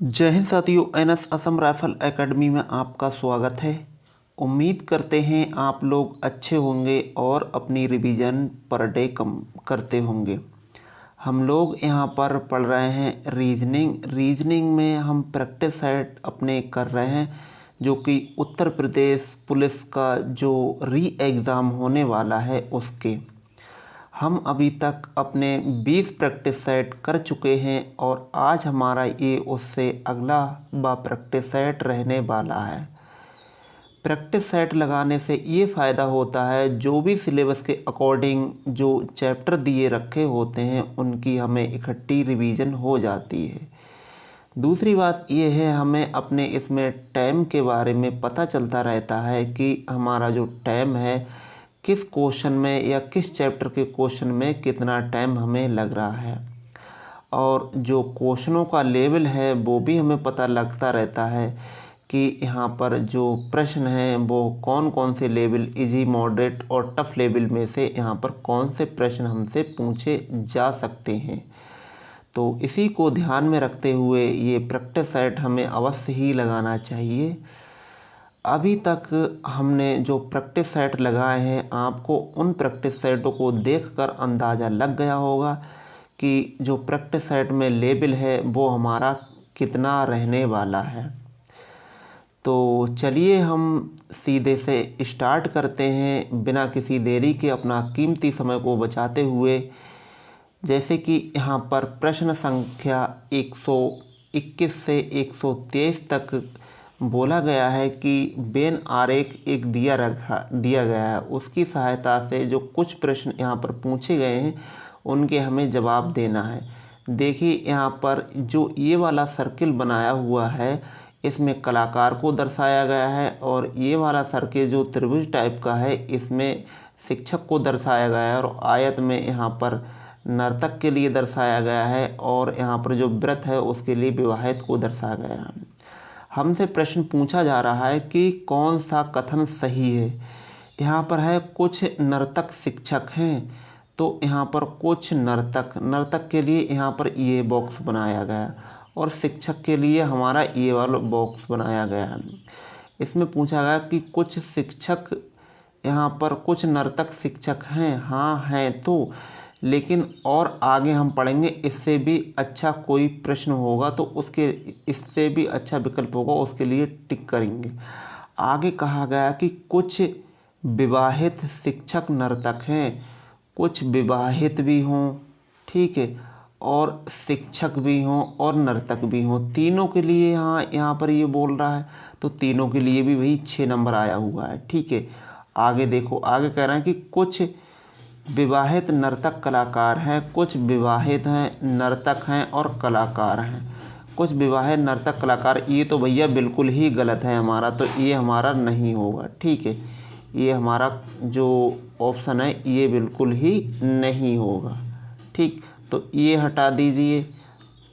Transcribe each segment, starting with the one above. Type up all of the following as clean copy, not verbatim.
जय हिंद साथियों, NS Assam rifle academy में आपका स्वागत है। उम्मीद करते हैं आप लोग अच्छे होंगे और अपनी रिवीजन पर डे कम करते होंगे। हम लोग यहाँ पर पढ़ रहे हैं रीजनिंग में हम प्रैक्टिस सेट अपने कर रहे हैं, जो कि उत्तर प्रदेश पुलिस का जो री एग्ज़ाम होने वाला है उसके हम अभी तक अपने 20 प्रैक्टिस सेट कर चुके हैं और आज हमारा ये उससे अगला प्रैक्टिस सेट रहने वाला है। प्रैक्टिस सेट लगाने से ये फ़ायदा होता है, जो भी सिलेबस के अकॉर्डिंग जो चैप्टर दिए रखे होते हैं उनकी हमें इकट्ठी रिवीजन हो जाती है। दूसरी बात ये है, हमें अपने इसमें टाइम के बारे में पता चलता रहता है कि हमारा जो टाइम है किस क्वेश्चन में या किस चैप्टर के क्वेश्चन में कितना टाइम हमें लग रहा है, और जो क्वेश्चनों का लेवल है वो भी हमें पता लगता रहता है कि यहाँ पर जो प्रश्न हैं वो कौन कौन से लेवल, इजी, मॉडरेट और टफ़ लेवल में से यहाँ पर कौन से प्रश्न हमसे पूछे जा सकते हैं। तो इसी को ध्यान में रखते हुए ये प्रैक्टिस सेट हमें अवश्य ही लगाना चाहिए। अभी तक हमने जो प्रैक्टिस सेट लगाए हैं, आपको उन प्रैक्टिस सेटों को देखकर अंदाज़ा लग गया होगा कि जो प्रैक्टिस सेट में लेवल है वो हमारा कितना रहने वाला है। तो चलिए हम सीधे से स्टार्ट करते हैं बिना किसी देरी के, अपना कीमती समय को बचाते हुए। जैसे कि यहाँ पर प्रश्न संख्या 121 से 123 तक बोला गया है कि बेन आरेख एक दिया गया है, उसकी सहायता से जो कुछ प्रश्न यहाँ पर पूछे गए हैं उनके हमें जवाब देना है। देखिए यहाँ पर जो ये वाला सर्किल बनाया हुआ है इसमें कलाकार को दर्शाया गया है, और ये वाला सर्किल जो त्रिभुज टाइप का है इसमें शिक्षक को दर्शाया गया है, और आयत में यहाँ पर नर्तक के लिए दर्शाया गया है, और यहाँ पर जो व्रत है उसके लिए विवाहित को दर्शाया गया है। हमसे प्रश्न पूछा जा रहा है कि कौन सा कथन सही है। यहाँ पर है कुछ नर्तक शिक्षक हैं, तो यहाँ पर कुछ नर्तक के लिए यहाँ पर ये बॉक्स बनाया गया और शिक्षक के लिए हमारा ये वाला बॉक्स बनाया गया है। इसमें पूछा गया कि कुछ शिक्षक, यहाँ पर कुछ नर्तक शिक्षक हैं, हाँ हैं, तो लेकिन और आगे हम पढ़ेंगे इससे भी अच्छा कोई प्रश्न होगा तो उसके इससे भी अच्छा विकल्प होगा, उसके लिए टिक करेंगे। आगे कहा गया कि कुछ विवाहित शिक्षक नर्तक हैं, कुछ विवाहित भी हों, ठीक है, और शिक्षक भी हों और नर्तक भी हों, तीनों के लिए यहाँ पर ये बोल रहा है, तो तीनों के लिए भी वही 6 नंबर आया हुआ है, ठीक है। आगे देखो, आगे कह रहे हैं कि कुछ विवाहित नर्तक कलाकार हैं, कुछ विवाहित हैं नर्तक हैं और कलाकार हैं। कुछ विवाहित नर्तक कलाकार, ये तो भैया बिल्कुल ही गलत है हमारा, तो ये हमारा नहीं होगा, ठीक है। ये हमारा जो ऑप्शन है ये बिल्कुल ही नहीं होगा, ठीक। तो ये हटा दीजिए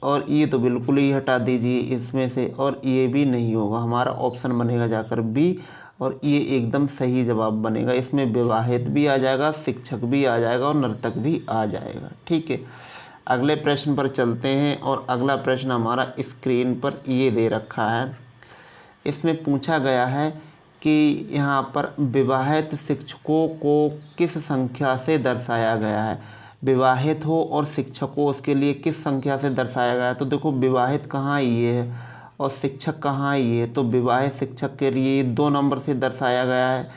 और ये तो बिल्कुल ही हटा दीजिए इसमें से, और ये भी नहीं होगा। हमारा ऑप्शन बनेगा जाकर बी, और ये एकदम सही जवाब बनेगा। इसमें विवाहित भी आ जाएगा, शिक्षक भी आ जाएगा और नर्तक भी आ जाएगा, ठीक है। अगले प्रश्न पर चलते हैं, और अगला प्रश्न हमारा स्क्रीन पर ये दे रखा है। इसमें पूछा गया है कि यहाँ पर विवाहित शिक्षकों को किस संख्या से दर्शाया गया है। विवाहित हो और शिक्षक हो, उसके लिए किस संख्या से दर्शाया गया है। तो देखो, विवाहित कहाँ ये है और शिक्षक कहाँ ये है, तो विवाहित शिक्षक के लिए 2 नंबर से दर्शाया गया है।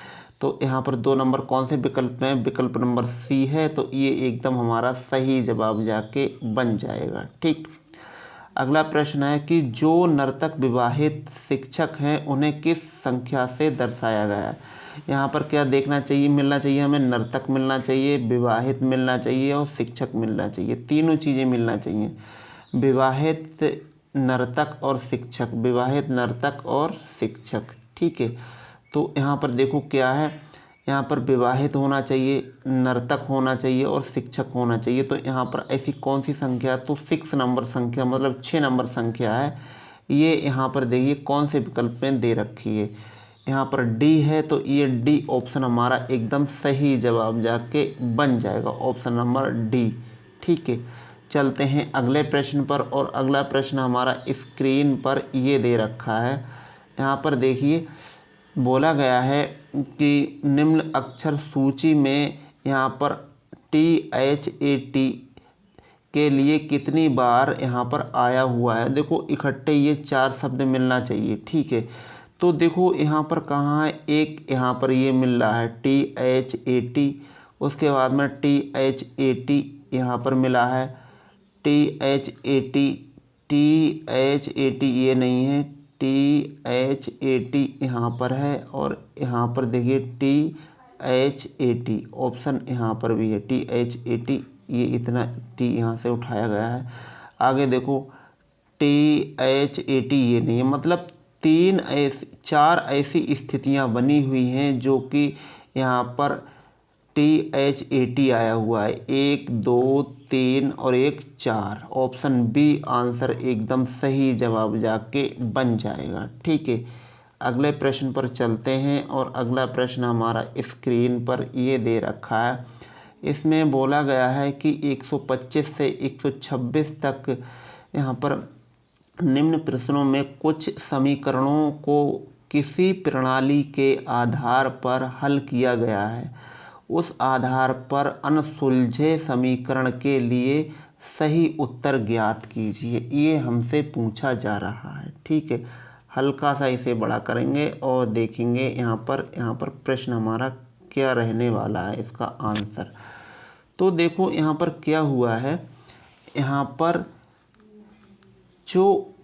तो यहाँ पर 2 नंबर कौन से विकल्प में, विकल्प नंबर सी है, तो ये एकदम हमारा सही जवाब जाके बन जाएगा, ठीक। अगला प्रश्न है कि जो नर्तक विवाहित शिक्षक हैं उन्हें किस संख्या से दर्शाया गया है। यहाँ पर क्या देखना चाहिए, मिलना चाहिए हमें, नर्तक मिलना चाहिए, विवाहित मिलना चाहिए और शिक्षक मिलना चाहिए, तीनों चीज़ें मिलना चाहिए। विवाहित नर्तक और शिक्षक, विवाहित नर्तक और शिक्षक, ठीक है। तो यहाँ पर देखो क्या है, यहाँ पर विवाहित होना चाहिए, नर्तक होना चाहिए और शिक्षक होना चाहिए। तो यहाँ पर ऐसी कौन सी संख्या, तो 6 नंबर संख्या, मतलब 6 नंबर संख्या है। ये यहाँ पर देखिए कौन से विकल्प में दे रखी है, यहाँ पर डी है, तो ये डी ऑप्शन हमारा एकदम सही जवाब जाके बन जाएगा, ऑप्शन नंबर डी, ठीक है। चलते हैं अगले प्रश्न पर। और अगला प्रश्न हमारा स्क्रीन पर ये दे रखा है। यहाँ पर देखिए बोला गया है कि निम्न अक्षर सूची में यहाँ पर THAT के लिए कितनी बार यहाँ पर आया हुआ है। देखो इकट्ठे ये 4 शब्द मिलना चाहिए, ठीक है। तो देखो यहाँ पर कहाँ है, एक यहाँ पर ये मिल रहा है THAT, उसके बाद में THAT यहाँ पर मिला है, THAT ये नहीं है, THAT यहाँ पर है, और यहाँ पर देखिए THAT ऑप्शन यहाँ पर भी है, THAT ये इतना T यहाँ से उठाया गया है। आगे देखो THAT ये नहीं है, मतलब 4 ऐसी स्थितियाँ बनी हुई हैं जो कि यहाँ पर THAT आया हुआ है, 1 2 3 और 1 4। ऑप्शन बी आंसर एकदम सही जवाब जाके बन जाएगा, ठीक है। अगले प्रश्न पर चलते हैं। और अगला प्रश्न हमारा स्क्रीन पर ये दे रखा है। इसमें बोला गया है कि 125 से 126 तक यहाँ पर निम्न प्रश्नों में कुछ समीकरणों को किसी प्रणाली के आधार पर हल किया गया है। उस आधार पर अनसुलझे समीकरण के लिए सही उत्तर ज्ञात कीजिए। ये हमसे पूछा जा रहा है, ठीक है। हल्का सा इसे बड़ा करेंगे और देखेंगे यहाँ पर प्रश्न हमारा क्या रहने वाला है, इसका आंसर। तो देखो यहाँ पर क्या हुआ है, यहाँ पर जो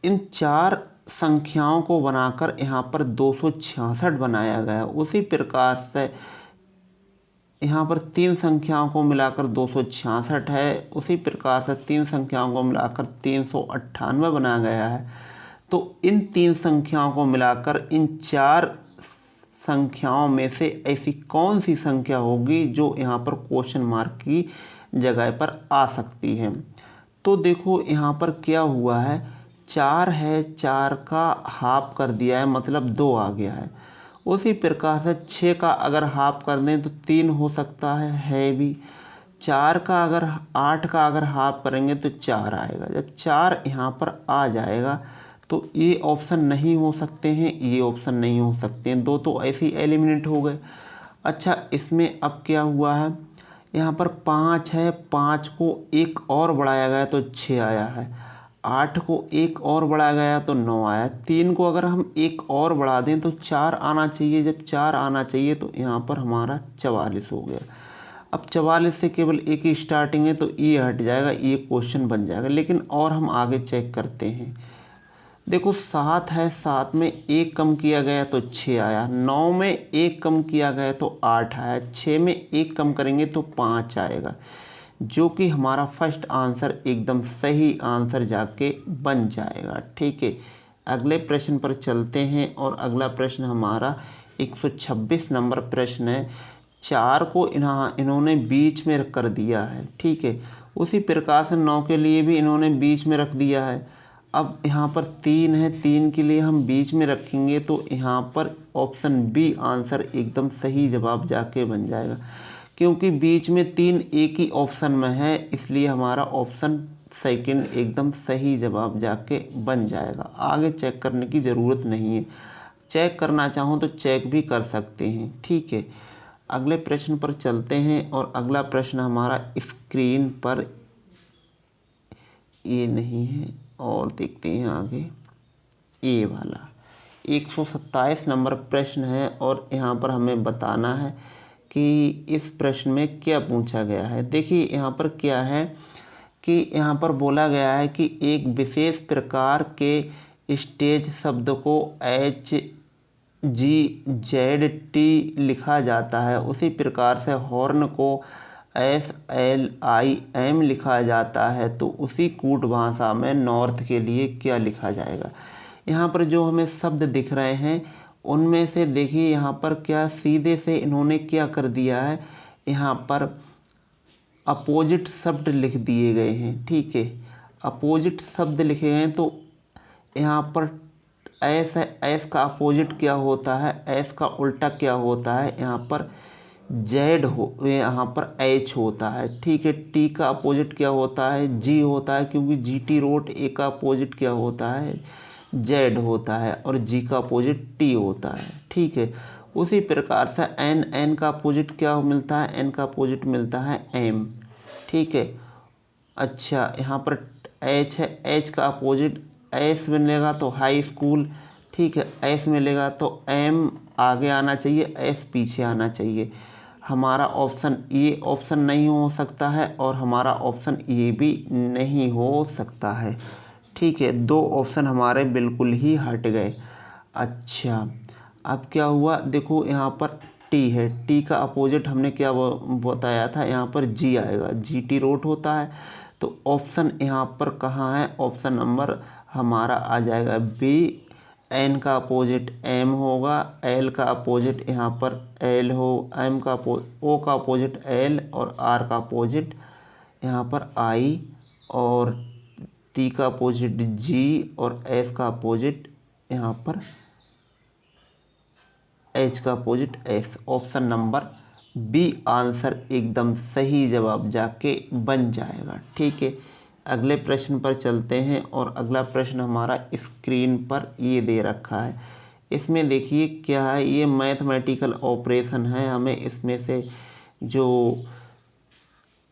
इन 4 संख्याओं को बनाकर यहाँ पर 266 बनाया गया, उसी प्रकार से यहाँ पर 3 संख्याओं को मिलाकर 266 है, उसी प्रकार से 3 संख्याओं को मिलाकर 398 बनाया गया है। तो इन 3 संख्याओं को मिलाकर इन 4 संख्याओं में से ऐसी कौन सी संख्या होगी जो यहाँ पर क्वेश्चन मार्क की जगह पर आ सकती है। तो देखो यहाँ पर क्या हुआ है, 4 है, 4 का हाफ कर दिया है, मतलब 2 आ गया है। उसी प्रकार से 6 का अगर हाफ कर दें तो 3 हो सकता है भी। 4 का अगर 8 का अगर हाफ करेंगे तो 4 आएगा। जब 4 यहाँ पर आ जाएगा तो ये ऑप्शन नहीं हो सकते हैं, ये ऑप्शन नहीं हो सकते हैं, 2 तो ऐसे ही एलिमिनेट हो गए। अच्छा, इसमें अब क्या हुआ है, यहाँ पर 5 है, 5 को 1 और बढ़ाया गया तो 6 आया है। 8 को 1 और बढ़ाया गया तो 9 आया। 3 को अगर हम 1 और बढ़ा दें तो 4 आना चाहिए। जब 4 आना चाहिए तो यहाँ पर हमारा 44 हो गया। अब 44 से केवल एक ही स्टार्टिंग है तो ये हट जाएगा, ये क्वेश्चन बन जाएगा। लेकिन और हम आगे चेक करते हैं। देखो 7 है, 7 में 1 कम किया गया तो 6 आया। 9 में 1 कम किया गया तो 8 आया। 6 में 1 कम करेंगे तो 5 आएगा, जो कि हमारा फर्स्ट आंसर एकदम सही आंसर जाके बन जाएगा, ठीक है। अगले प्रश्न पर चलते हैं। और अगला प्रश्न हमारा 126 नंबर प्रश्न है। 4 को इन्होंने बीच में कर दिया है, ठीक है। उसी प्रकार से 9 के लिए भी इन्होंने बीच में रख दिया है। अब यहाँ पर 3 है, 3 के लिए हम बीच में रखेंगे तो यहाँ पर ऑप्शन बी आंसर एकदम सही जवाब जाके बन जाएगा, क्योंकि बीच में 3 एक ही ऑप्शन में है, इसलिए हमारा ऑप्शन सेकंड एकदम सही जवाब जाके बन जाएगा। आगे चेक करने की ज़रूरत नहीं है, चेक करना चाहो तो चेक भी कर सकते हैं, ठीक है। अगले प्रश्न पर चलते हैं। और अगला प्रश्न हमारा स्क्रीन पर ये नहीं है, और देखते हैं आगे ये वाला 127 नंबर प्रश्न है। और यहाँ पर हमें बताना है कि इस प्रश्न में क्या पूछा गया है। देखिए यहाँ पर क्या है कि यहाँ पर बोला गया है कि एक विशेष प्रकार के स्टेज शब्द को HGZT लिखा जाता है, उसी प्रकार से हॉर्न को SLIM लिखा जाता है। तो उसी कूट भाषा में नॉर्थ के लिए क्या लिखा जाएगा। यहाँ पर जो हमें शब्द दिख रहे हैं उनमें से देखिए यहाँ पर क्या सीधे से इन्होंने क्या कर दिया है, यहाँ पर अपोजिट शब्द लिख दिए गए हैं, ठीक है। अपोजिट शब्द लिखे हैं तो यहाँ पर एस है, एस का अपोजिट क्या होता है, एस का उल्टा क्या होता है, यहाँ पर जेड हो यहाँ पर एच होता है, ठीक है। टी का अपोजिट क्या होता है, जी होता है, क्योंकि जी टी रोट ए का अपोजिट क्या होता है, जेड होता है, और जी का अपोजिट टी होता है, ठीक है। उसी प्रकार से एन, एन का अपोजिट क्या मिलता है, एन का अपोजिट मिलता है एम, ठीक है। अच्छा, यहाँ पर एच है, एच का अपोजिट एस मिलेगा तो हाई स्कूल, ठीक है। एस मिलेगा तो एम आगे आना चाहिए, एस पीछे आना चाहिए। हमारा ऑप्शन ये ऑप्शन नहीं हो सकता है, और हमारा ऑप्शन ये भी नहीं हो सकता है, ठीक है। दो ऑप्शन हमारे बिल्कुल ही हट गए। अच्छा, अब क्या हुआ, देखो यहाँ पर टी है, टी का अपोजिट हमने क्या बताया था, यहाँ पर जी आएगा, जी टी रोट होता है। तो ऑप्शन यहाँ पर कहाँ है, ऑप्शन नंबर हमारा आ जाएगा बी। एन का अपोजिट एम होगा, एल का अपोजिट यहाँ पर एल हो, एम का ओ का अपोजिट एल, और आर का अपोजिट यहाँ पर आई, और टी का अपोजिट जी, और एस का अपोजिट यहाँ पर एच का opposite S. Option number B answer एकदम सही जवाब जाके बन जाएगा, ठीक है। अगले प्रश्न पर चलते हैं, और अगला प्रश्न हमारा स्क्रीन पर ये दे रखा है। इसमें देखिए क्या है, ये मैथमेटिकल ऑपरेशन है। हमें इसमें से जो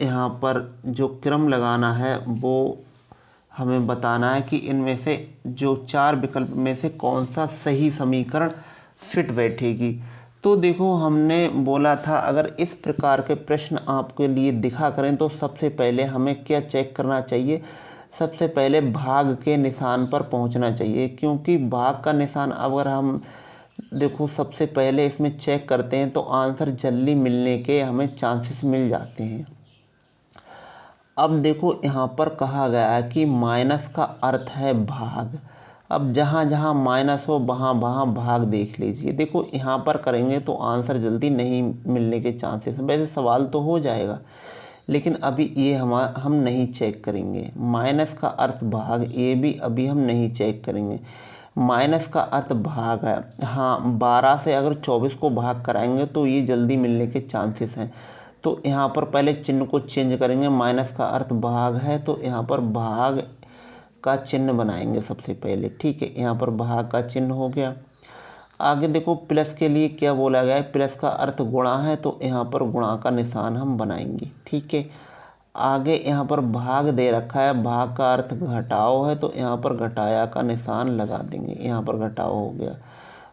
यहाँ पर जो क्रम लगाना है वो हमें बताना है कि इनमें से जो चार विकल्प में से कौन सा सही समीकरण फिट बैठेगी। तो देखो, हमने बोला था अगर इस प्रकार के प्रश्न आपके लिए दिखा करें तो सबसे पहले हमें क्या चेक करना चाहिए, सबसे पहले भाग के निशान पर पहुंचना चाहिए, क्योंकि भाग का निशान अगर हम देखो सबसे पहले इसमें चेक करते हैं तो आंसर जल्दी मिलने के हमें चांसेस मिल जाते हैं। अब देखो यहाँ पर कहा गया है कि माइनस का अर्थ है भाग। अब जहाँ जहाँ माइनस हो वहाँ वहाँ भाग देख लीजिए। देखो यहाँ पर करेंगे तो आंसर जल्दी नहीं मिलने के चांसेस हैं। वैसे सवाल तो हो जाएगा, लेकिन अभी ये हम नहीं चेक करेंगे। माइनस का अर्थ भाग, ये भी अभी हम नहीं चेक करेंगे। माइनस का अर्थ भाग है, हाँ 12 से अगर 24 को भाग कराएंगे तो ये जल्दी मिलने के चांसेस हैं। तो यहाँ पर पहले चिन्ह को चेंज करेंगे, माइनस का अर्थ भाग है तो यहाँ पर भाग का चिन्ह बनाएंगे सबसे पहले, ठीक है। यहाँ पर भाग का चिन्ह हो गया। आगे देखो प्लस के लिए क्या बोला गया है, प्लस का अर्थ गुणा है तो यहाँ पर गुणा का निशान हम बनाएंगे, ठीक है। आगे यहाँ पर भाग दे रखा है, भाग का अर्थ घटाओ है तो यहाँ पर घटाया का निशान लगा देंगे, यहाँ पर घटाओ हो गया।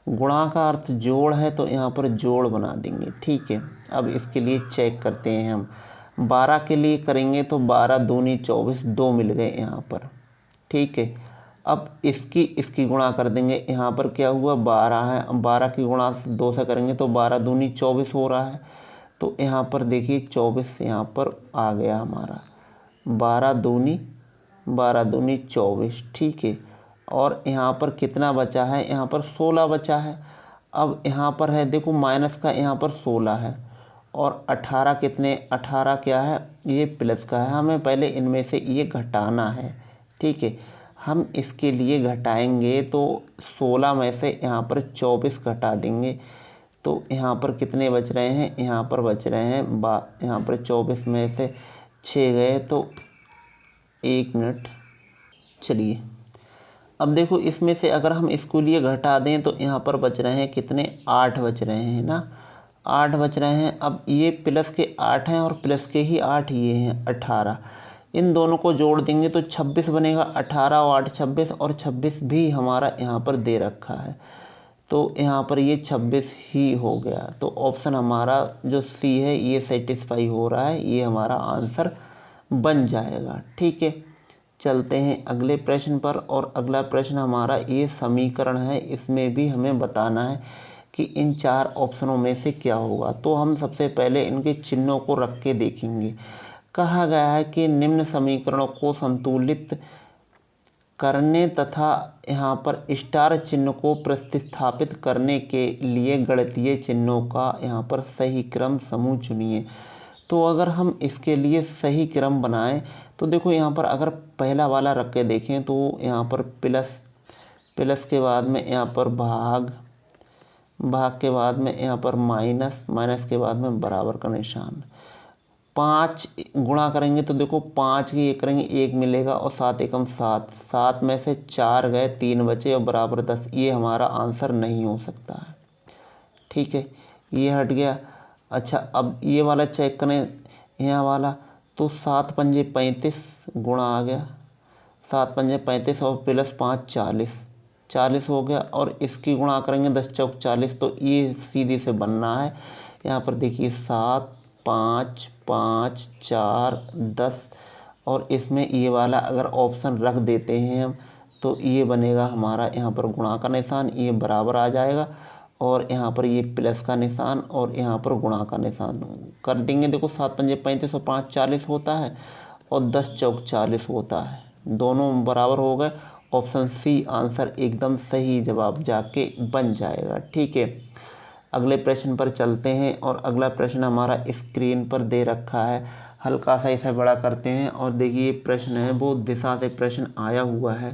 गुणा का अर्थ जोड़ है तो यहाँ पर जोड़ बना देंगे, ठीक है। अब इसके लिए चेक करते हैं हम। 12 के लिए करेंगे तो 12 दूनी 24, 2 मिल गए यहाँ पर, ठीक है। अब इसकी गुणा कर देंगे, यहाँ पर क्या हुआ 12 है, 12 की गुणा 2 से करेंगे तो 12 दूनी 24 हो रहा है। तो यहाँ पर देखिए 24 यहाँ पर आ गया हमारा, 12 दूनी 24, ठीक है। और यहाँ पर कितना बचा है, यहाँ पर 16 बचा है। अब यहाँ पर है देखो माइनस का, यहाँ पर 16 है, और 18 कितने, 18 क्या है, ये प्लस का है। हमें पहले इनमें से ये घटाना है, ठीक है। हम इसके लिए घटाएंगे तो 16 में से यहाँ पर 24 घटा देंगे तो यहाँ पर कितने बच रहे हैं, यहाँ पर बच रहे हैं यहाँ पर 24 में से 6 गए तो 1 मिनट। चलिए अब देखो इसमें से अगर हम इसको लिए घटा दें तो यहाँ पर बच रहे हैं कितने, 8 बच रहे हैं ना, 8 बच रहे हैं। अब ये प्लस के 8 हैं और प्लस के ही 8 ये हैं 18। इन दोनों को जोड़ देंगे तो 26 बनेगा, 18 और 8 26, और 26 भी हमारा यहाँ पर दे रखा है तो यहाँ पर ये 26 ही हो गया। तो ऑप्शन हमारा जो सी है ये सेटिस्फाई हो रहा है, ये हमारा आंसर बन जाएगा, ठीक है। चलते हैं अगले प्रश्न पर, और अगला प्रश्न हमारा ये समीकरण है, इसमें भी हमें बताना है कि इन चार ऑप्शनों में से क्या होगा। तो हम सबसे पहले इनके चिन्हों को रख के देखेंगे। कहा गया है कि निम्न समीकरणों को संतुलित करने तथा यहाँ पर स्टार चिन्ह को प्रतिस्थापित करने के लिए गणितीय चिन्हों का यहाँ पर सही क्रम समूह चुनिए। तो अगर हम इसके लिए सही क्रम बनाएं तो देखो यहाँ पर अगर पहला वाला रख के देखें तो यहाँ पर प्लस, प्लस के बाद में यहाँ पर भाग, भाग के बाद में यहाँ पर माइनस, माइनस के बाद में बराबर का निशान। 5 गुणा करेंगे तो देखो 5 की 1 करेंगे 1 मिलेगा और 7 एकम 7, 7 में से 4 गए 3 बचे और बराबर 10। ये हमारा आंसर नहीं हो सकता है। ठीक है, ये हट गया। अच्छा, अब ये वाला चेक करें, यहाँ वाला तो 7 पंजे 35 गुणा आ गया, 7 पंजे 35 और प्लस 5 40, 40 हो गया। और इसकी गुणा करेंगे 10 चौक 40, तो ये सीधी से बनना है। यहाँ पर देखिए 7 5 5 4 10, और इसमें ये वाला अगर ऑप्शन रख देते हैं हम तो ये बनेगा हमारा यहाँ पर गुणा का निशान, ये बराबर आ जाएगा और यहाँ पर ये प्लस का निशान और यहाँ पर गुणा का निशान कर देंगे। देखो 7 पंजे 35 और 5 40 होता है और 10 चौक 40 होता है, दोनों बराबर हो गए। ऑप्शन सी आंसर एकदम सही जवाब जाके बन जाएगा। ठीक है, अगले प्रश्न पर चलते हैं और अगला प्रश्न हमारा स्क्रीन पर दे रखा है। हल्का सा इसे बड़ा करते हैं और देखिए प्रश्न है वो दिशा से प्रश्न आया हुआ है।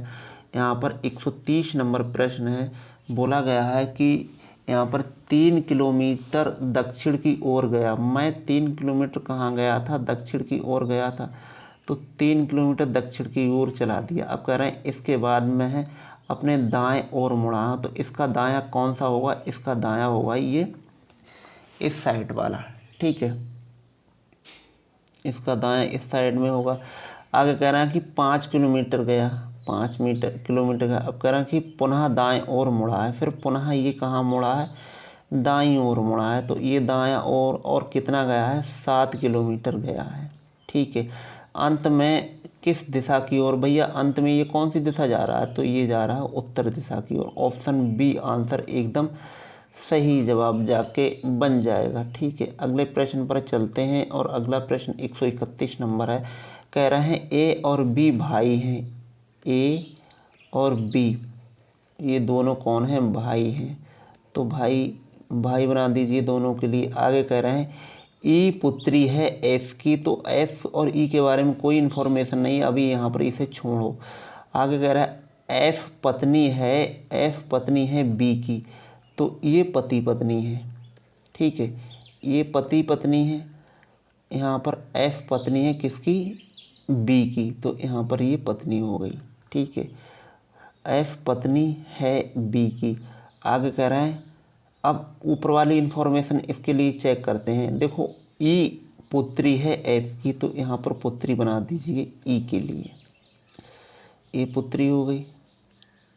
यहाँ पर 130 नंबर प्रश्न है। बोला गया है कि यहाँ पर 3 किलोमीटर दक्षिण की ओर गया। मैं 3 किलोमीटर कहाँ गया था? दक्षिण की ओर गया था, तो 3 किलोमीटर दक्षिण की ओर चला दिया। अब कह रहे हैं इसके बाद में है अपने दाएं ओर मुड़ा, तो इसका दायां कौन सा होगा? इसका दायां होगा ये इस साइड वाला। ठीक है, इसका दायां इस साइड में होगा। आगे कह रहा है कि 5 किलोमीटर गया, 5 किलोमीटर गया। अब कह रहा है कि पुनः दाएं ओर मुड़ा है, फिर पुनः ये कहाँ मुड़ा है? दाईं ओर मुड़ा है, तो ये दायां ओर और कितना गया है? 7 किलोमीटर गया है। ठीक है, अंत में किस दिशा की ओर? भैया अंत में ये कौन सी दिशा जा रहा है? तो ये जा रहा है उत्तर दिशा की ओर। ऑप्शन बी आंसर एकदम सही जवाब जाके बन जाएगा। ठीक है, अगले प्रश्न पर चलते हैं और अगला प्रश्न 131 नंबर है। कह रहे हैं ए और बी भाई हैं। ए और बी ये दोनों कौन हैं? भाई हैं। तो भाई भाई बना दीजिए दोनों के लिए। आगे कह रहे हैं ई पुत्री है एफ की, तो एफ और ई के बारे में कोई इन्फॉर्मेशन नहीं है, अभी यहाँ पर इसे छोड़ो। आगे कह रहा है एफ पत्नी है बी की, तो ये पति पत्नी है। ठीक है, ये पति पत्नी है। यहाँ पर एफ पत्नी है किसकी? बी की, तो यहाँ पर ये पत्नी हो गई। ठीक है, एफ पत्नी है बी की। आगे कह रहे हैं अब ऊपर वाली इन्फॉर्मेशन इसके लिए चेक करते हैं। देखो ई पुत्री है एफ की, तो यहाँ पर पुत्री बना दीजिए ई के लिए। ये पुत्री हो गई।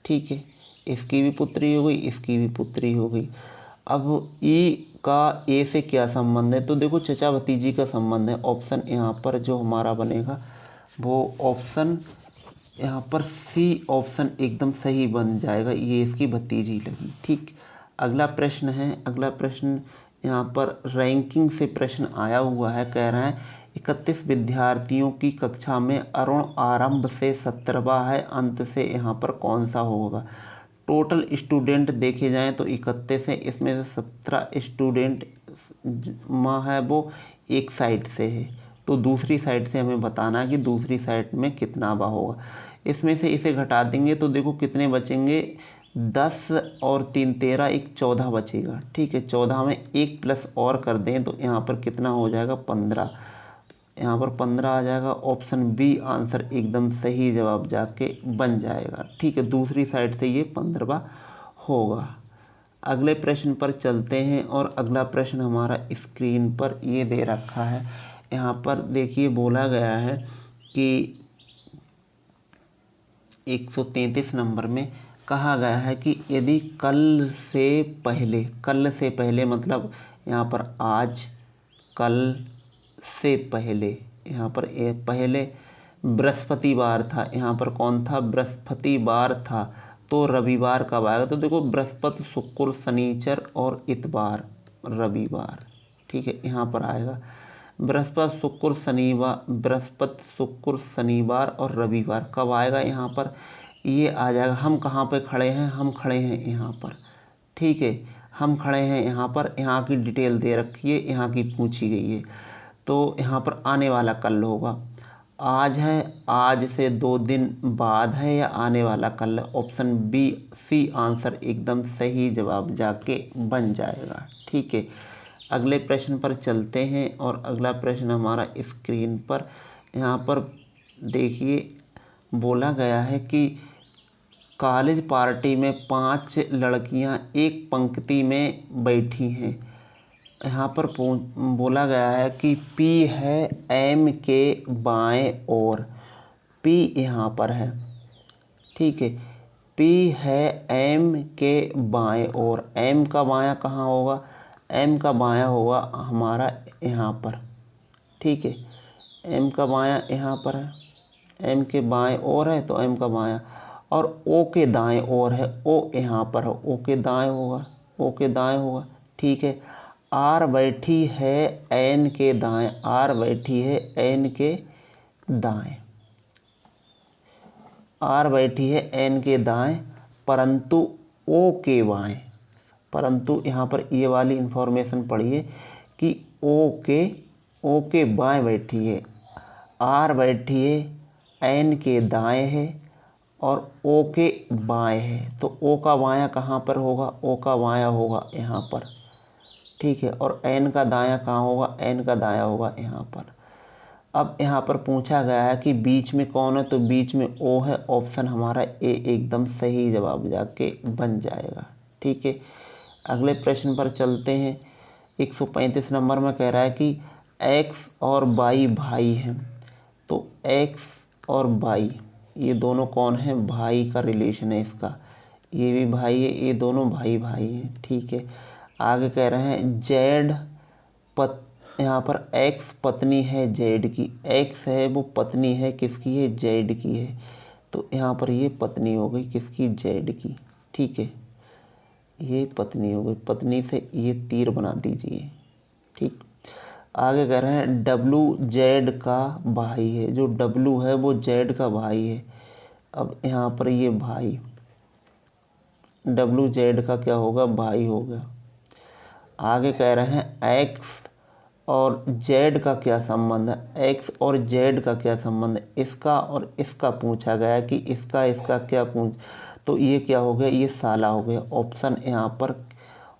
ठीक है, इसकी भी पुत्री हो गई, इसकी भी पुत्री हो गई। अब ई का ए से क्या संबंध है? तो देखो चचा भतीजी का संबंध है। ऑप्शन यहाँ पर जो हमारा बनेगा वो ऑप्शन यहाँ पर सी ऑप्शन एकदम सही बन जाएगा, ये इसकी भतीजी लगी। ठीक, अगला प्रश्न है। अगला प्रश्न यहाँ पर रैंकिंग से प्रश्न आया हुआ है। कह रहे हैं 31 विद्यार्थियों की कक्षा में अरुण आरंभ से 17वां है, अंत से यहाँ पर कौन सा होगा? टोटल स्टूडेंट देखे जाएं तो 31 है, इसमें से 17 स्टूडेंट माँ है वो एक साइड से है, तो दूसरी साइड से हमें बताना है कि दूसरी साइड में कितना बा होगा। इसमें से इसे घटा देंगे तो देखो कितने बचेंगे? 10 और 3 13, एक 14 बचेगा। ठीक है, 14 में एक प्लस और कर दें तो यहाँ पर कितना हो जाएगा? 15। यहाँ पर 15 आ जाएगा। ऑप्शन बी आंसर एकदम सही जवाब जाके बन जाएगा। ठीक है, दूसरी साइड से ये 15वां होगा। अगले प्रश्न पर चलते हैं और अगला प्रश्न हमारा स्क्रीन पर ये दे रखा है। यहाँ पर देखिए बोला गया है कि 133 नंबर में कहा गया है कि यदि कल से पहले मतलब यहाँ पर आज, कल से पहले, यहाँ पर पहले बृहस्पतिवार था, यहाँ पर कौन था? बृहस्पतिवार था, तो रविवार कब आएगा? तो देखो बृहस्पति शुक्र शनिचर और इतवार रविवार। ठीक है, यहाँ पर आएगा बृहस्पति शुक्र शनिवार और रविवार कब आएगा? यहाँ पर ये आ जाएगा। हम कहाँ पे खड़े हैं? हम खड़े हैं यहाँ पर। ठीक है, हम खड़े हैं यहाँ पर, यहाँ की डिटेल दे रखी है, यहाँ की पूछी गई है, तो यहाँ पर आने वाला कल होगा। आज है, आज से 2 दिन बाद है या आने वाला कल है। ऑप्शन बी सी आंसर एकदम सही जवाब जाके बन जाएगा। ठीक है, अगले प्रश्न पर चलते हैं और अगला प्रश्न हमारा स्क्रीन पर यहाँ पर देखिए बोला गया है कि कॉलेज पार्टी में 5 लड़कियां एक पंक्ति में बैठी हैं। यहाँ पर बोला गया है कि पी है एम के बाएं ओर, पी यहाँ पर है। ठीक है, पी है एम के बाएं ओर। एम का बायां कहाँ होगा? एम का बायां होगा हमारा यहाँ पर। ठीक है, एम का बायां यहाँ पर है, एम के बाएं ओर है तो एम का बायां, और ओ के दाएं ओर है, ओ यहाँ पर है, ओ के दाएं होगा, ओ के दाएं होगा। ठीक है, आर बैठी है एन के दाएं, आर बैठी है एन के दाएं, आर बैठी है एन के दाएं परंतु ओ के बाएं। परंतु यहाँ पर ये वाली इन्फॉर्मेशन पढ़िए कि ओ के बाएं बैठी है, आर बैठी है एन के दाएं है और ओ के बाएं है। तो ओ का बायां कहाँ पर होगा? ओ का बायां होगा यहाँ पर। ठीक है, और एन का दायां कहाँ होगा? एन का दायां होगा यहाँ पर। अब यहाँ पर पूछा गया है कि बीच में कौन है, तो बीच में ओ है। ऑप्शन हमारा ए एकदम सही जवाब जाके बन जाएगा। ठीक है, अगले प्रश्न पर चलते हैं। 135 नंबर में कह रहा है कि एक्स और वाई भाई हैं। तो एक्स और वाई ये दोनों कौन है? भाई का रिलेशन है इसका, ये भी भाई है, ये दोनों भाई भाई हैं। ठीक है, आगे कह रहे हैं जेड यहाँ पर एक्स पत्नी है जेड की। एक्स है वो पत्नी है किसकी है? जेड की है। तो यहाँ पर ये पत्नी हो गई किसकी? जेड की। ठीक है, ये पत्नी हो गई, पत्नी से ये तीर बना दीजिए। ठीक, आगे कह रहे हैं डब्लू जेड का भाई है। जो डब्लू है वो जेड का भाई है। अब यहाँ पर ये भाई डब्लू जेड का क्या होगा? भाई हो गया। आगे कह रहे हैं एक्स और जेड का क्या संबंध है? एक्स और जेड का क्या संबंध है? इसका और इसका पूछा गया कि इसका इसका क्या तो ये क्या हो गया? ये साला हो गया। ऑप्शन यहाँ पर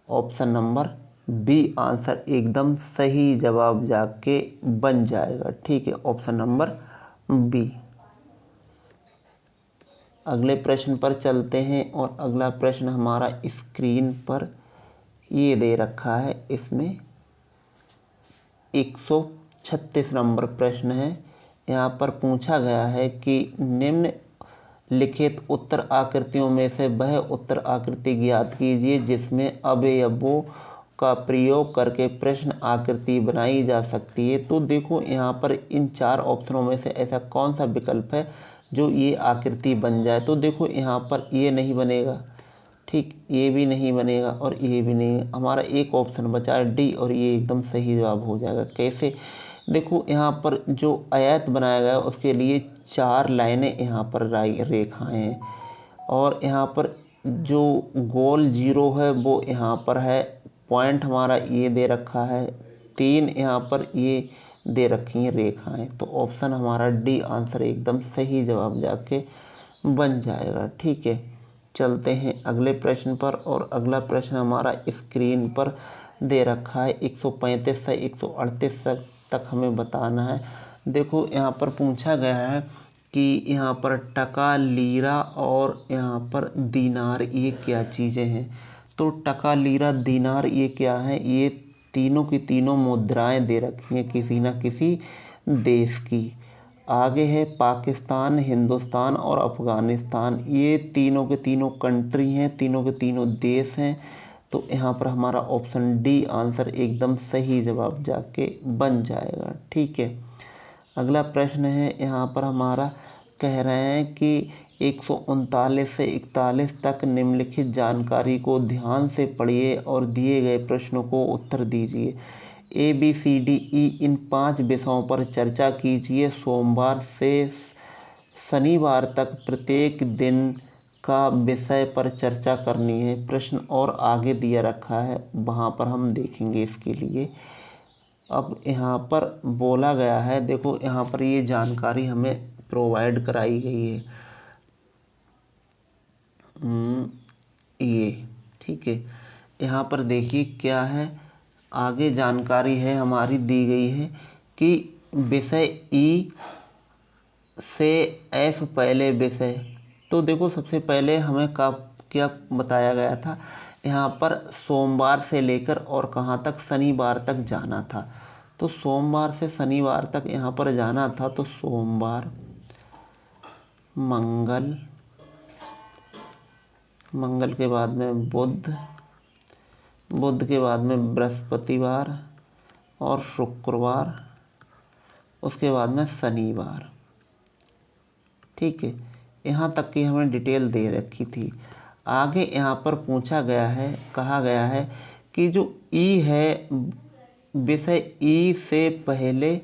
ऑप्शन नंबर बी आंसर एकदम सही जवाब जाके बन जाएगा। ठीक है, ऑप्शन नंबर बी। अगले प्रश्न पर चलते हैं और अगला प्रश्न हमारा स्क्रीन पर ये दे रखा है। इसमें 136 नंबर प्रश्न है। यहाँ पर पूछा गया है कि निम्न लिखित उत्तर आकृतियों में से वह उत्तर आकृति ज्ञात कीजिए जिसमें अवयवों का प्रयोग करके प्रश्न आकृति बनाई जा सकती है। तो देखो यहाँ पर इन 4 ऑप्शनों में से ऐसा कौन सा विकल्प है जो ये आकृति बन जाए? तो देखो यहाँ पर ये नहीं बनेगा। ठीक, ये भी नहीं बनेगा और ये भी नहीं। हमारा एक ऑप्शन बचा है डी और ये एकदम सही जवाब हो जाएगा। कैसे? देखो यहाँ पर जो आयत बनाया गया है उसके लिए 4 लाइनें यहाँ पर रेखाएं हैं और यहाँ पर जो गोल जीरो है वो यहाँ पर है। पॉइंट हमारा ये दे रखा है, 3 यहाँ पर ये दे रखी हैं रेखाएं। तो ऑप्शन हमारा डी आंसर एकदम सही जवाब जाके बन जाएगा। ठीक है, चलते हैं अगले प्रश्न पर और अगला प्रश्न हमारा स्क्रीन पर दे रखा है। 135 से 138 तक हमें बताना है। देखो यहाँ पर पूछा गया है कि यहाँ पर टका, लीरा और यहाँ पर दीनार ये क्या चीज़ें हैं? तो टका, लीरा, दीनार ये क्या है? ये तीनों की तीनों मुद्राएं दे रखी हैं किसी न किसी देश की। आगे है पाकिस्तान, हिंदुस्तान और अफ़गानिस्तान। ये तीनों के तीनों कंट्री हैं, तीनों के तीनों देश हैं। तो यहाँ पर हमारा ऑप्शन डी आंसर एकदम सही जवाब जाके बन जाएगा। ठीक है, अगला प्रश्न है यहाँ पर हमारा कह रहे हैं कि 139 से 41 तक निम्नलिखित जानकारी को ध्यान से पढ़िए और दिए गए प्रश्नों को उत्तर दीजिए। A B C D E इन 5 विषयों पर चर्चा कीजिए। सोमवार से शनिवार तक प्रत्येक दिन का विषय पर चर्चा करनी है। प्रश्न और आगे दिया रखा है, वहाँ पर हम देखेंगे इसके लिए। अब यहाँ पर बोला गया है, देखो यहाँ पर ये जानकारी हमें प्रोवाइड कराई गई है। ये ठीक है, यहाँ पर देखिए क्या है, आगे जानकारी है हमारी दी गई है कि विषय ई से एफ पहले विषय। तो देखो सबसे पहले हमें क्या बताया गया था, यहाँ पर सोमवार से लेकर और कहाँ तक, शनिवार तक जाना था। तो सोमवार से शनिवार तक यहाँ पर जाना था, तो सोमवार, मंगल, मंगल के बाद में बुध, बुध के बाद में बृहस्पतिवार और शुक्रवार, उसके बाद में शनिवार। ठीक है, यहाँ तक की हमें डिटेल दे रखी थी। आगे यहाँ पर पूछा गया है, कहा गया है कि जो ई है, विषय ई से पहले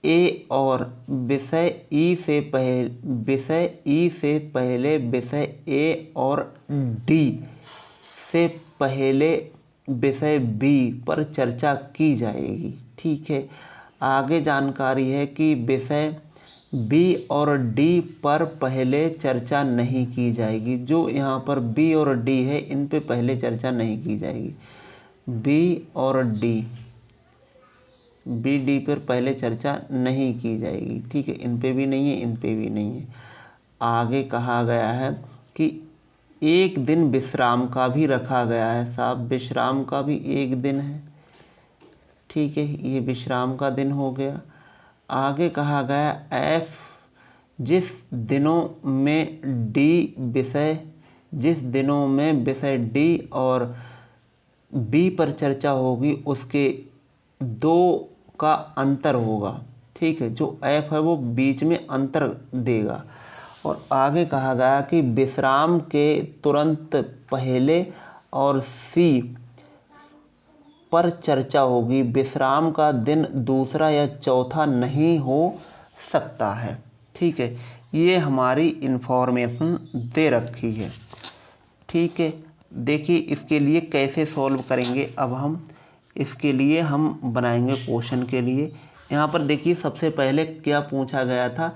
ए और विषय ई से पहले विषय ए और डी से पहले विषय बी पर चर्चा की जाएगी। ठीक है, आगे जानकारी है कि विषय बी और डी पर पहले चर्चा नहीं की जाएगी। जो यहाँ पर बी और डी है, इन पे पहले चर्चा नहीं की जाएगी। बी और डी, बी डी पर पहले चर्चा नहीं की जाएगी। ठीक है, इन पे भी नहीं है, इन पे भी नहीं है। आगे कहा गया है कि एक दिन विश्राम का भी रखा गया है। साहब विश्राम का भी एक दिन है। ठीक है, ये विश्राम का दिन हो गया। आगे कहा गया एफ, जिस दिनों में विषय डी और बी पर चर्चा होगी, उसके दो का अंतर होगा। ठीक है, जो एफ है वो बीच में अंतर देगा। और आगे कहा गया कि विश्राम के तुरंत पहले और सी पर चर्चा होगी। विश्राम का दिन दूसरा या चौथा नहीं हो सकता है। ठीक है, ये हमारी इन्फॉर्मेशन दे रखी है। ठीक है, देखिए इसके लिए कैसे सॉल्व करेंगे। अब हम इसके लिए हम बनाएंगे क्वेश्चन के लिए। यहाँ पर देखिए सबसे पहले क्या पूछा गया था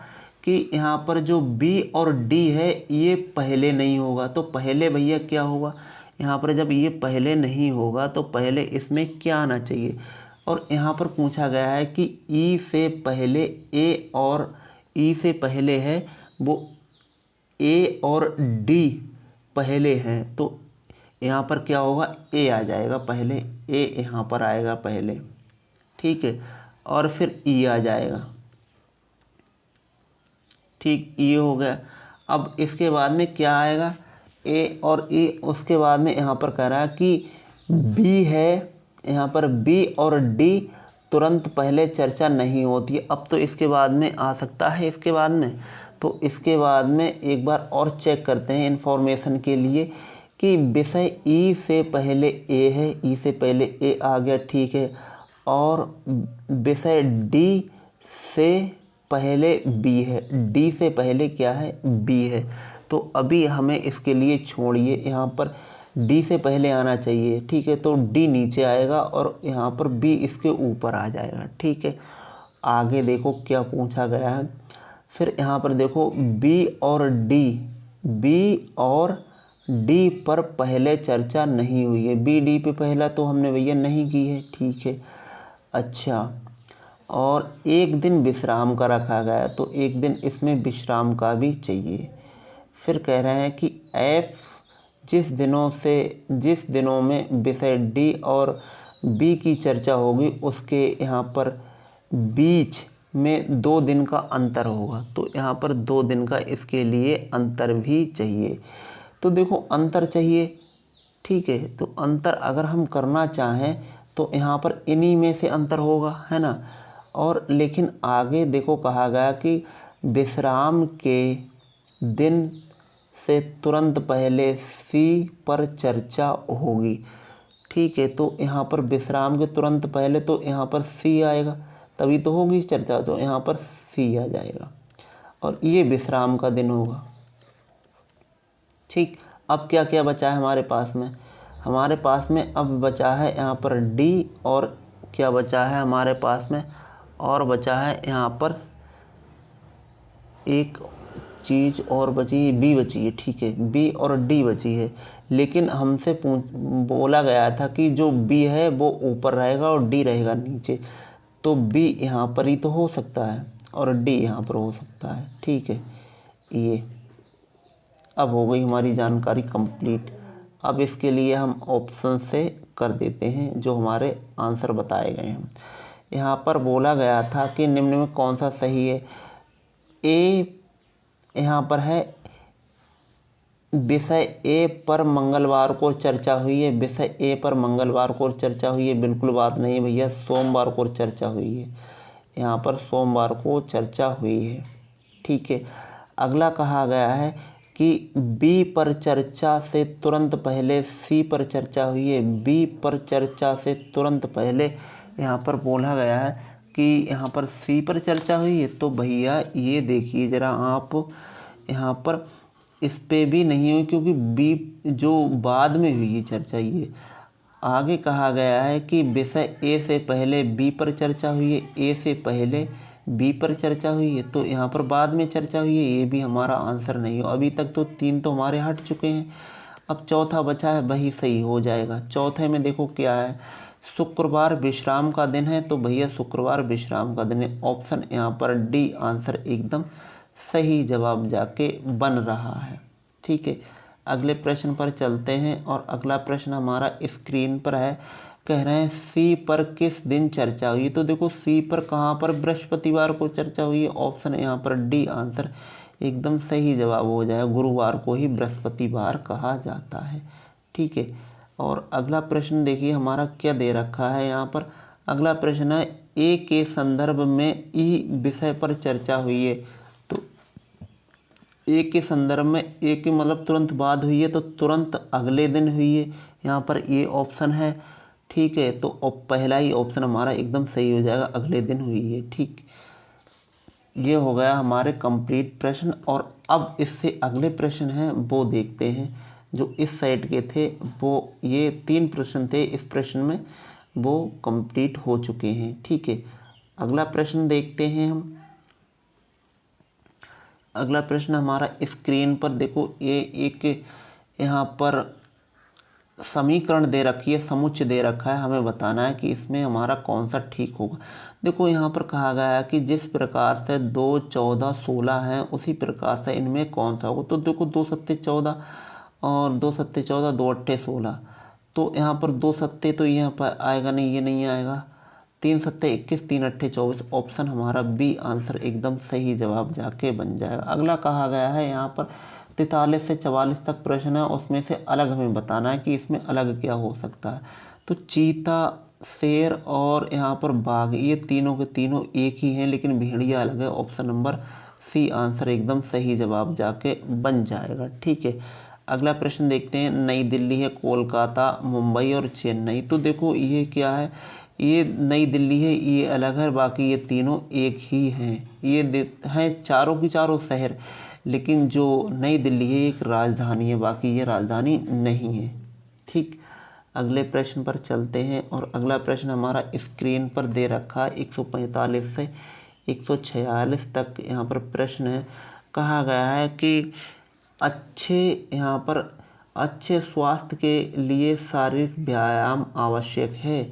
कि यहाँ पर जो बी और डी है ये पहले नहीं होगा। तो पहले भैया क्या होगा, यहाँ पर जब ये पहले नहीं होगा तो पहले इसमें क्या आना चाहिए। और यहाँ पर पूछा गया है कि ई से पहले ए और ई से पहले है वो ए और डी पहले हैं, तो यहाँ पर क्या होगा, ए आ जाएगा पहले, ए यहाँ पर आएगा पहले। ठीक है, और फिर ई आ जाएगा। ठीक, ये हो गया। अब इसके बाद में क्या आएगा, ए और ई। उसके बाद में यहाँ पर कह रहा है कि बी है, यहाँ पर बी और डी तुरंत पहले चर्चा नहीं होती है। अब तो इसके बाद में आ सकता है, इसके बाद में, तो इसके बाद में एक बार और चेक करते हैं इन्फॉर्मेशन के लिए कि विषय ई से पहले ए है, ई से पहले ए आ गया। ठीक है, और विषय डी से पहले बी है, डी से पहले क्या है, बी है। तो अभी हमें इसके लिए छोड़िए, यहाँ पर डी से पहले आना चाहिए। ठीक है, तो डी नीचे आएगा और यहाँ पर बी इसके ऊपर आ जाएगा। ठीक है, आगे देखो क्या पूछा गया है। फिर यहाँ पर देखो बी और डी पर पहले चर्चा नहीं हुई है। बी डी पे पहला तो हमने भैया नहीं की है। ठीक है, अच्छा, और एक दिन विश्राम का रखा गया, तो एक दिन इसमें विश्राम का भी चाहिए। फिर कह रहे हैं कि एफ, जिस दिनों में विषय डी और बी की चर्चा होगी, उसके यहाँ पर बीच में 2 दिन का अंतर होगा। तो यहाँ पर 2 दिन का इसके लिए अंतर भी चाहिए। तो देखो अंतर चाहिए। ठीक है, तो अंतर अगर हम करना चाहें तो यहाँ पर इन्हीं में से अंतर होगा, है ना। और लेकिन आगे देखो कहा गया कि विश्राम के दिन से तुरंत पहले सी पर चर्चा होगी। ठीक है, तो यहाँ पर विश्राम के तुरंत पहले तो यहाँ पर सी आएगा, तभी तो होगी चर्चा, तो यहाँ पर सी आ जाएगा और ये विश्राम का दिन होगा। ठीक, अब क्या क्या बचा है हमारे पास में, अब बचा है यहाँ पर डी और क्या बचा है हमारे पास में, और बचा है यहाँ पर एक चीज़ और बची है, बी बची है। ठीक है, बी और डी बची है, लेकिन हमसे बोला गया था कि जो बी है वो ऊपर रहेगा और डी रहेगा नीचे। तो बी यहाँ पर ही तो हो सकता है और डी यहाँ पर हो सकता है। ठीक है, ये अब हो गई हमारी जानकारी कंप्लीट। अब इसके लिए हम ऑप्शन से कर देते हैं जो हमारे आंसर बताए गए हैं। यहाँ पर बोला गया था कि निम्न में कौन सा सही है। ए यहाँ पर है, विषय ए पर मंगलवार को चर्चा हुई है। विषय ए पर मंगलवार को चर्चा हुई है, बिल्कुल बात नहीं है भैया, सोमवार को चर्चा हुई है। यहाँ पर सोमवार को चर्चा हुई है। ठीक है, अगला कहा गया है कि बी पर चर्चा से तुरंत पहले सी पर चर्चा हुई है। बी पर चर्चा से तुरंत पहले यहाँ पर बोला गया है कि यहाँ पर सी पर चर्चा हुई है। तो भैया ये देखिए ज़रा आप, यहाँ पर इस पे भी नहीं हुई क्योंकि बी जो बाद में हुई है चर्चा, ये आगे कहा गया है कि विषय ए से पहले बी पर चर्चा हुई है, ए से पहले बी पर चर्चा हुई है, तो यहाँ पर बाद में चर्चा हुई है। ये भी हमारा आंसर नहीं हो। अभी तक तो 3 तो हमारे हट चुके हैं, अब चौथा बचा है, वही सही हो जाएगा। चौथे में देखो क्या है, शुक्रवार विश्राम का दिन है, तो भैया शुक्रवार विश्राम का दिन है। ऑप्शन यहाँ पर डी आंसर एकदम सही जवाब जाके बन रहा है। ठीक है, अगले प्रश्न पर चलते हैं और अगला प्रश्न हमारा स्क्रीन पर है। कह रहे हैं सी पर किस दिन चर्चा हुई। तो देखो सी पर कहाँ पर, बृहस्पतिवार को चर्चा हुई है। ऑप्शन यहाँ पर डी आंसर एकदम सही जवाब हो जाएगा। गुरुवार को ही बृहस्पतिवार कहा जाता है। ठीक है, और अगला प्रश्न देखिए हमारा क्या दे रखा है यहाँ पर। अगला प्रश्न है ए के संदर्भ में ई विषय पर चर्चा हुई है। तो ए के संदर्भ में, ए के मतलब तुरंत बाद हुई है, तो तुरंत अगले दिन हुई है। यहाँ पर ये ऑप्शन है। ठीक है, तो पहला ही ऑप्शन हमारा एकदम सही हो जाएगा, अगले दिन हुई है। ठीक, ये हो गया हमारे कंप्लीट प्रश्न। और अब इससे अगले प्रश्न हैं वो देखते हैं जो इस साइड के थे। वो ये 3 प्रश्न थे, इस प्रश्न में वो कंप्लीट हो चुके हैं। ठीक है, अगला प्रश्न देखते हैं हम। अगला प्रश्न हमारा स्क्रीन पर देखो, ये एक यहाँ पर समीकरण दे रखी है, समुच्चय दे रखा है। हमें बताना है कि इसमें हमारा कौन सा ठीक होगा। देखो यहाँ पर कहा गया है कि जिस प्रकार से 2, 14, 16 हैं, उसी प्रकार से इनमें कौन सा होगा। तो देखो 2 सत्ते 14 और 2 सत्ते 14, 2 अट्ठे 16। तो यहाँ पर 2 सत्ते तो यहाँ पर आएगा नहीं, ये नहीं आएगा। 3 सत्ते 21, 3 अट्ठे 24। ऑप्शन हमारा बी आंसर एकदम सही जवाब जाके बन जाएगा। अगला कहा गया है यहाँ पर 43 से 44 तक प्रश्न है, उसमें से अलग हमें बताना है कि इसमें अलग क्या हो सकता है। तो चीता, शेर और यहाँ पर बाघ, ये तीनों के तीनों एक ही हैं, लेकिन भेड़िया अलग है। ऑप्शन नंबर सी आंसर एकदम सही जवाब जाके बन जाएगा। ठीक है, अगला प्रश्न देखते हैं। नई दिल्ली है, कोलकाता, मुंबई और चेन्नई। तो देखो ये क्या है, ये नई दिल्ली है, ये अलग है, बाकी ये तीनों एक ही हैं। ये हैं चारों की चारों शहर, लेकिन जो नई दिल्ली है एक राजधानी है, बाकी ये राजधानी नहीं है। ठीक, अगले प्रश्न पर चलते हैं और अगला प्रश्न हमारा स्क्रीन पर दे रखा है। 145 से 146 तक यहाँ पर प्रश्न है। कहा गया है कि यहाँ पर अच्छे स्वास्थ्य के लिए शारीरिक व्यायाम आवश्यक है।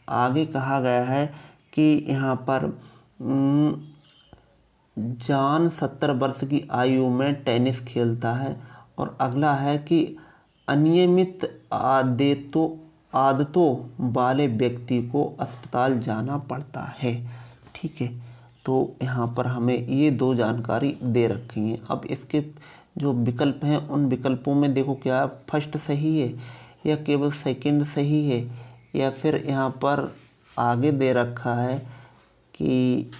आगे कहा गया है कि यहाँ पर जॉन 70 वर्ष की आयु में टेनिस खेलता है। और अगला है कि अनियमित आदतों वाले व्यक्ति को अस्पताल जाना पड़ता है। ठीक है, तो यहाँ पर हमें ये 2 जानकारी दे रखी हैं। अब इसके जो विकल्प हैं उन विकल्पों में देखो क्या फर्स्ट सही है या केवल सेकंड सही है, या फिर यहाँ पर आगे दे रखा है कि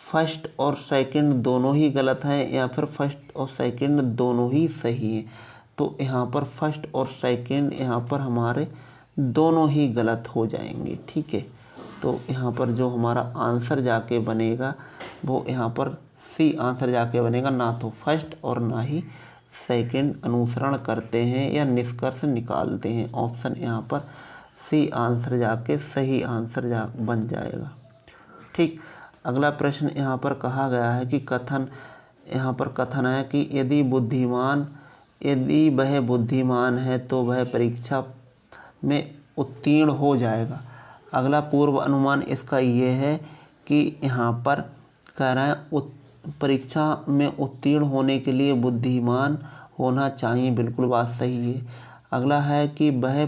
फर्स्ट और सेकंड दोनों ही गलत हैं, या फिर फर्स्ट और सेकंड दोनों ही सही हैं। तो यहाँ पर फर्स्ट और सेकंड यहाँ पर हमारे दोनों ही गलत हो जाएंगे। ठीक है, तो यहाँ पर जो हमारा आंसर जाके बनेगा वो यहाँ पर सी आंसर जाके बनेगा। ना तो फर्स्ट और ना ही सेकंड अनुसरण करते हैं या निष्कर्ष निकालते हैं। ऑप्शन यहाँ पर सी आंसर जाके सही आंसर बन जाएगा। ठीक, अगला प्रश्न यहाँ पर कहा गया है कि यहाँ पर कथन है कि यदि वह बुद्धिमान है तो वह परीक्षा में उत्तीर्ण हो जाएगा। अगला पूर्व अनुमान इसका ये है कि यहाँ पर कह रहा है परीक्षा में उत्तीर्ण होने के लिए बुद्धिमान होना चाहिए, बिल्कुल बात सही है। अगला है कि वह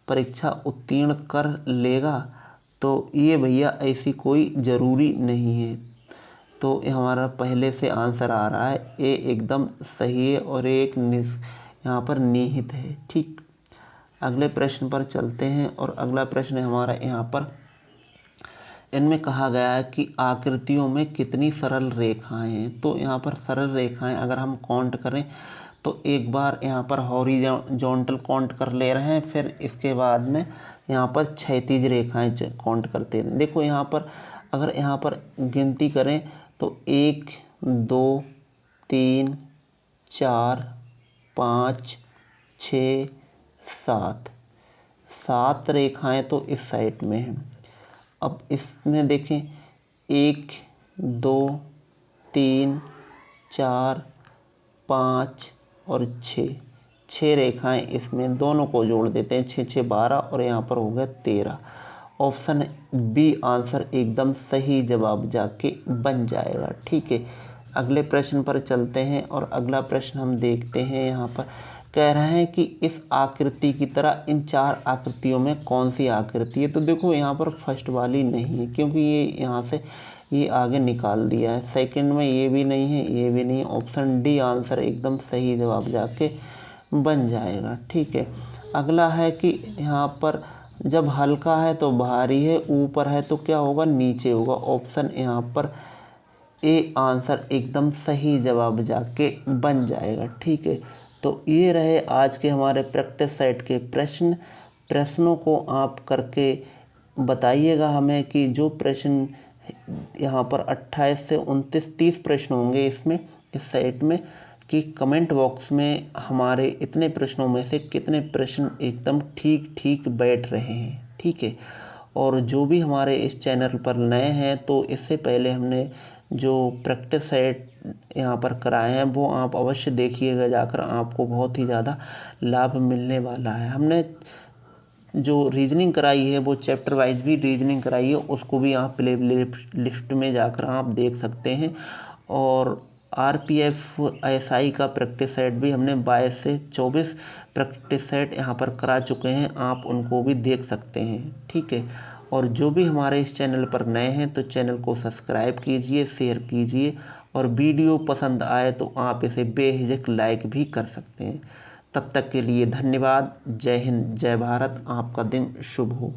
परीक्षा उत्तीर्ण कर लेगा, तो ये भैया ऐसी कोई ज़रूरी नहीं है। तो हमारा पहले से आंसर आ रहा है, ये एकदम सही है और एक यहाँ पर निहित है। ठीक, अगले प्रश्न पर चलते हैं और अगला प्रश्न हमारा यहाँ पर इनमें कहा गया है कि आकृतियों में कितनी सरल रेखाएं हैं। तो यहाँ पर सरल रेखाएं अगर हम काउंट करें तो एक बार यहाँ पर हॉरिजॉन्टल काउंट कर ले रहे हैं, फिर इसके बाद में यहाँ पर क्षैतिज रेखाएं काउंट करते हैं। देखो यहाँ पर अगर यहाँ पर गिनती करें तो 1 2 3 4 5 6 7 रेखाएं तो इस साइड में हैं। अब इसमें देखें 1 2 3 4 5 और 6 रेखाएं इसमें, दोनों को जोड़ देते हैं, 6 6 12 और यहाँ पर हो गया 13। ऑप्शन बी आंसर एकदम सही जवाब जाके बन जाएगा। ठीक है, अगले प्रश्न पर चलते हैं और अगला प्रश्न हम देखते हैं। यहाँ पर कह रहे हैं कि इस आकृति की तरह इन 4 आकृतियों में कौन सी आकृति है। तो देखो यहाँ पर फर्स्ट वाली नहीं है, क्योंकि ये यहाँ से ये आगे निकाल दिया है। सेकंड में ये भी नहीं है, ये भी नहीं है। ऑप्शन डी आंसर एकदम सही जवाब जाके बन जाएगा। ठीक है, अगला है कि यहाँ पर जब हल्का है तो भारी है, ऊपर है तो क्या होगा, नीचे होगा। ऑप्शन यहाँ पर ए आंसर एकदम सही जवाब जाके बन जाएगा। ठीक है, तो ये रहे आज के हमारे प्रैक्टिस सेट के प्रश्नों को आप करके बताइएगा हमें कि जो प्रश्न यहाँ पर 28 से 29 30 प्रश्न होंगे इसमें इस सेट में, कि कमेंट बॉक्स में हमारे इतने प्रश्नों में से कितने प्रश्न एकदम ठीक बैठ रहे हैं। ठीक है, और जो भी हमारे इस चैनल पर नए हैं तो इससे पहले हमने जो प्रैक्टिस सेट यहाँ पर कराए हैं वो आप अवश्य देखिएगा जाकर, आपको बहुत ही ज़्यादा लाभ मिलने वाला है। हमने जो रीजनिंग कराई है वो चैप्टर वाइज भी रीजनिंग कराई है, उसको भी आप प्ले लिस्ट में जाकर आप देख सकते हैं। और आरपीएफ एसआई का प्रैक्टिस सेट भी हमने 22 से 24 प्रैक्टिस सेट यहाँ पर करा चुके हैं, आप उनको भी देख सकते हैं। ठीक है, और जो भी हमारे इस चैनल पर नए हैं तो चैनल को सब्सक्राइब कीजिए, शेयर कीजिए, और वीडियो पसंद आए तो आप इसे बेझिझक लाइक भी कर सकते हैं। तब तक के लिए धन्यवाद। जय हिंद, जय भारत। आपका दिन शुभ हो।